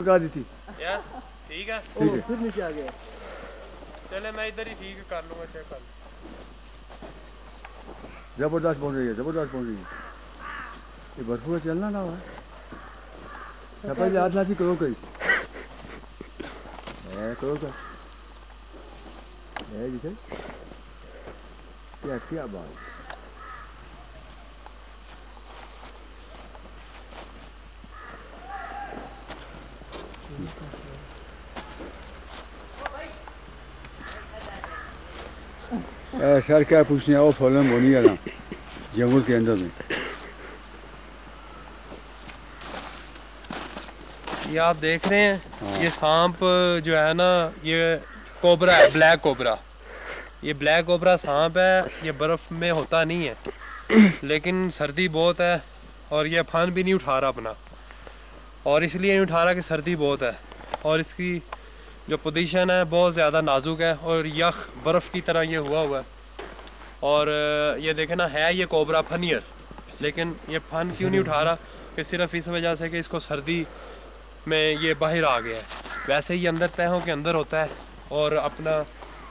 पका दी थी। यस ठीक है। फिर नीचे आ गया। चले मैं इधर ही ठीक कर लूँगा, चेक कर लूँ। जबरदस्त बन रही है, जबरदस्त बन रही है। ये बर्फू में चलना ना हुआ पहले हाथ लाती करो कहीं करो कर जिसे क्या बात। सर क्या पूछने आओ फॉलन बोनी है ना जंगल के अंदर में। ये आप देख रहे हैं ये सांप जो है ना ये कोबरा है, ब्लैक कोबरा। ये ब्लैक कोबरा सांप है, ये बर्फ़ में होता नहीं है लेकिन सर्दी बहुत है और ये फन भी नहीं उठा रहा अपना, और इसलिए नहीं उठा रहा कि सर्दी बहुत है और इसकी जो पोजीशन है बहुत ज़्यादा नाजुक है और यख बर्फ़ की तरह ये हुआ है। और ये देखें ना है ये कोबरा फनियर, लेकिन ये फन क्यों नहीं उठा रहा कि सिर्फ इस वजह से कि इसको सर्दी में ये बाहर आ गया है। वैसे ही अंदर तहों के अंदर होता है और अपना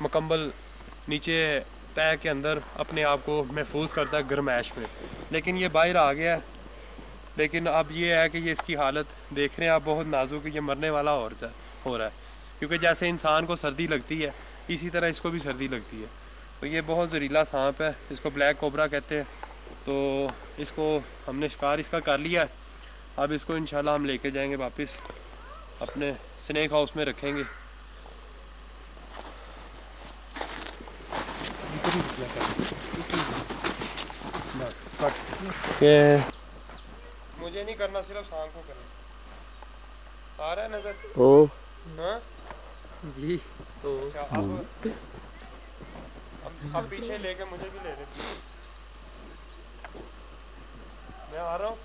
मुकम्मल नीचे तह के अंदर अपने आप को महफूज करता है गर्मैश में, लेकिन ये बाहर आ गया है। लेकिन अब ये है कि ये इसकी हालत देख रहे हैं आप बहुत नाजुक है, ये मरने वाला हो रहा है क्योंकि जैसे इंसान को सर्दी लगती है इसी तरह इसको भी सर्दी लगती है। तो ये बहुत जहरीला सांप है, इसको ब्लैक कोबरा कहते हैं। तो इसको हमने शिकार इसका कर लिया है, अब इसको इंशाल्लाह हम लेके जाएंगे वापस अपने स्नेक हाउस में रखेंगे। मुझे नहीं करना, सिर्फ सांप को करना। आ रहा है नजर? ओ हाँ जी। तो अच्छा अब पीछे लेके मुझे भी ले लेते। मैं आ रहा हूँ।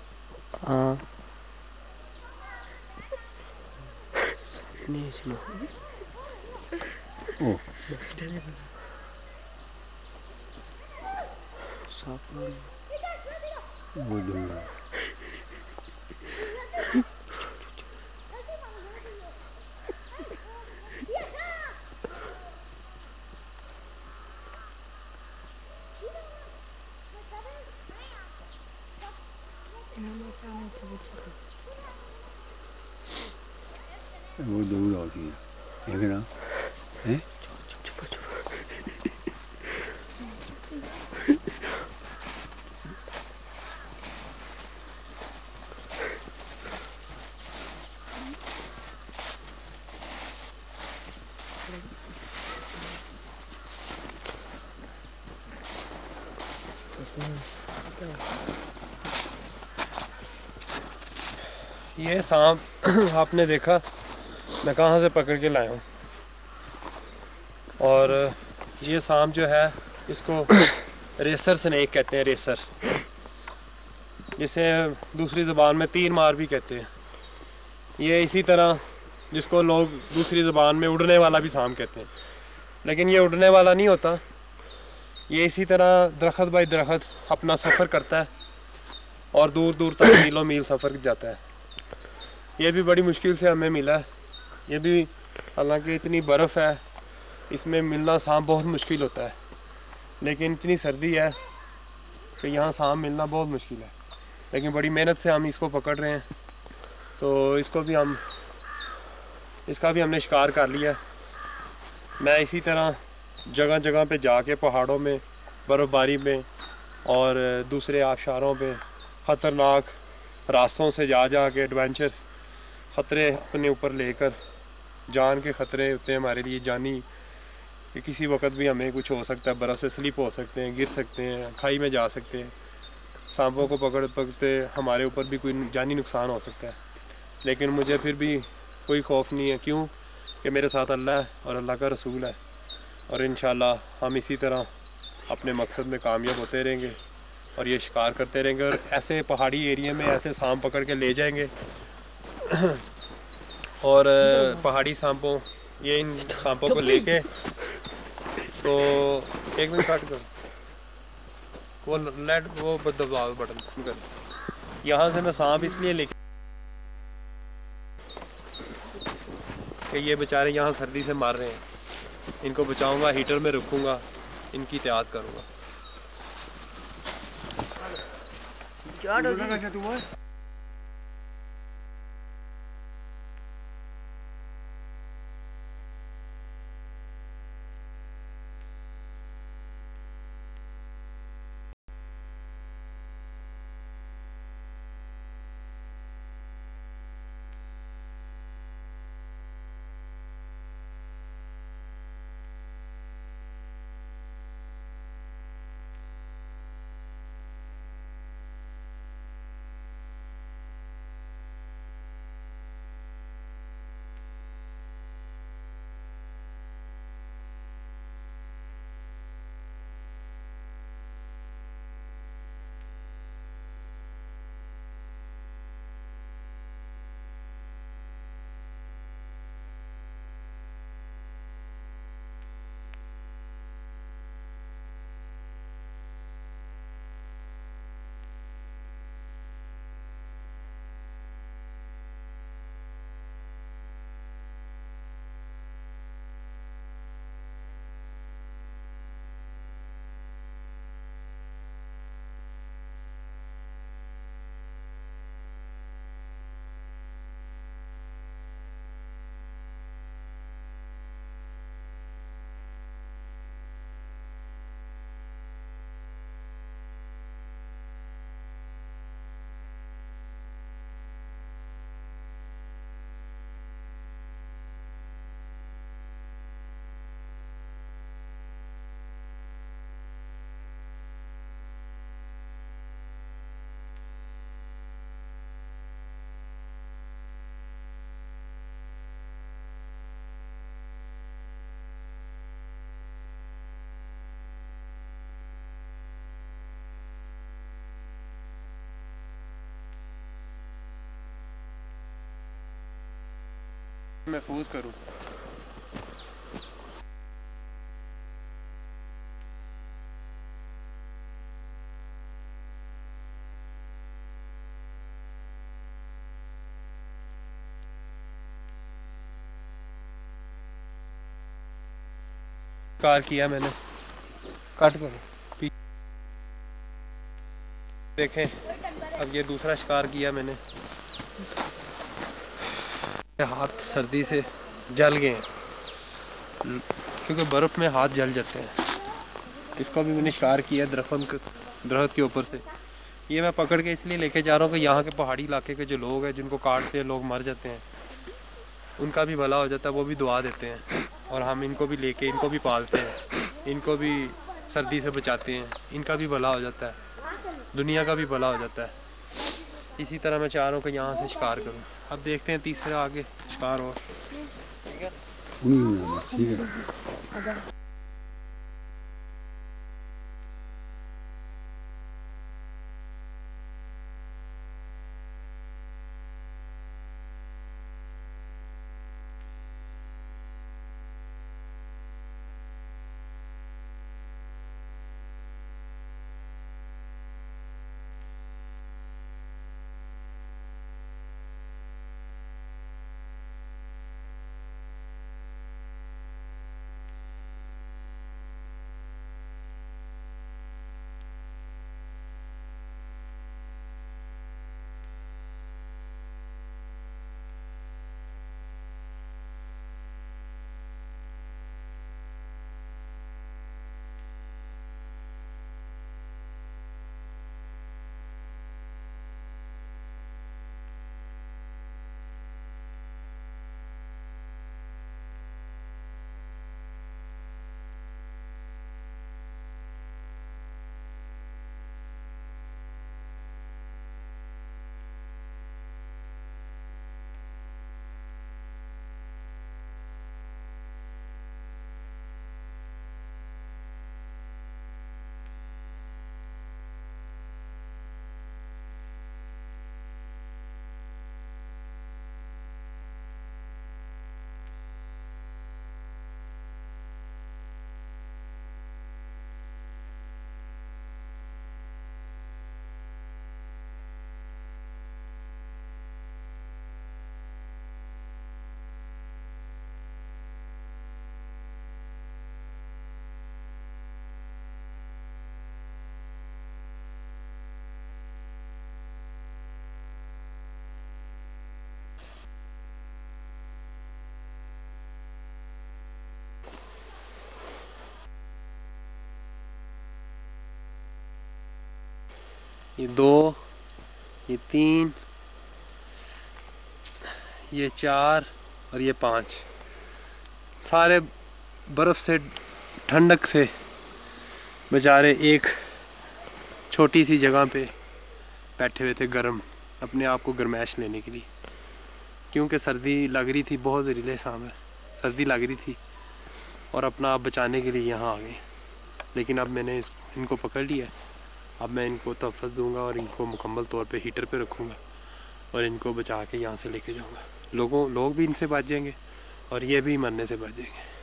हाँ वो दूंगा वो दूर होती है देख ना हैं। ये सांप आपने देखा मैं कहाँ से पकड़ के लाया हूँ, और ये सांप जो है इसको रेसर स्नेक कहते हैं, रेसर, जिसे दूसरी ज़बान में तीर मार भी कहते हैं। ये इसी तरह जिसको लोग दूसरी ज़बान में उड़ने वाला भी सांप कहते हैं, लेकिन ये उड़ने वाला नहीं होता। ये इसी तरह दरख्त बाई दरख्त अपना सफ़र करता है और दूर दूर तक मीलों मील सफ़र जाता है। ये भी बड़ी मुश्किल से हमें मिला है, ये भी हालांकि इतनी बर्फ़ है इसमें मिलना सांप बहुत मुश्किल होता है, लेकिन इतनी सर्दी है कि यहाँ सांप मिलना बहुत मुश्किल है। लेकिन बड़ी मेहनत से हम इसको पकड़ रहे हैं, तो इसका भी हमने शिकार कर लिया है। मैं इसी तरह जगह जगह पे जाके पहाड़ों में, बर्फ़बारी में और दूसरे आबशारों पे ख़तरनाक रास्तों से जा के एडवेंचर ख़तरे अपने ऊपर लेकर, जान के ख़तरे होते हैं हमारे लिए जानी, कि किसी वक्त भी हमें कुछ हो सकता है, बर्फ़ से स्लिप हो सकते हैं, गिर सकते हैं, खाई में जा सकते हैं। सांपों को पकड़ते हमारे ऊपर भी कोई जानी नुकसान हो सकता है, लेकिन मुझे फिर भी कोई खौफ नहीं है। क्यों कि मेरे साथ अल्लाह है और अल्लाह का रसूल है, और इंशाल्लाह हम इसी तरह अपने मकसद में कामयाब होते रहेंगे और ये शिकार करते रहेंगे और ऐसे पहाड़ी एरिया में ऐसे सांप पकड़ के ले जाएंगे। और पहाड़ी सांपों, ये इन सांपों को लेके, तो एक मिनट काट कर वो दबाओ बटन कर। यहाँ से मैं सांप इसलिए लेके कि ये बेचारे यहाँ सर्दी से मर रहे हैं, इनको बचाऊंगा, हीटर में रखूँगा, इनकी एहतियात करूँगा। महफूज करूँ। कार किया मैंने, कट करो। देखें, अब ये दूसरा शिकार किया मैंने। हाथ सर्दी से जल गए हैं, क्योंकि बर्फ़ में हाथ जल जाते हैं। इसको भी मैंने शिकार किया दरख्त के ऊपर से। ये मैं पकड़ के इसलिए लेके जा रहा हूँ कि यहाँ के पहाड़ी इलाके के जो लोग हैं, जिनको काटते हैं लोग मर जाते हैं, उनका भी भला हो जाता है, वो भी दुआ देते हैं। और हम इनको भी लेके, इनको भी पालते हैं, इनको भी सर्दी से बचाते हैं, इनका भी भला हो जाता है, दुनिया का भी भला हो जाता है। इसी तरह मैं चाह रहा हूँ कि यहाँ से शिकार करूँ। अब देखते हैं तीसरा आगे शिकार और। ठीक है। ये 2, ये 3, ये 4 और ये 5 सारे बर्फ़ से ठंडक से बेचारे एक छोटी सी जगह पे बैठे हुए थे गर्म, अपने आप को गर्माइश लेने के लिए, क्योंकि सर्दी लग रही थी, बहुत जहरीले सांप है, सर्दी लग रही थी और अपना आप बचाने के लिए यहाँ आ गए। लेकिन अब मैंने इनको पकड़ लिया, अब मैं इनको तहफ़्फ़ुज़ दूंगा और इनको मुकम्मल तौर पे हीटर पे रखूँगा और इनको बचा के यहाँ से लेके जाऊँगा। लोग भी इनसे बच जाएंगे और ये भी मरने से बच जाएंगे।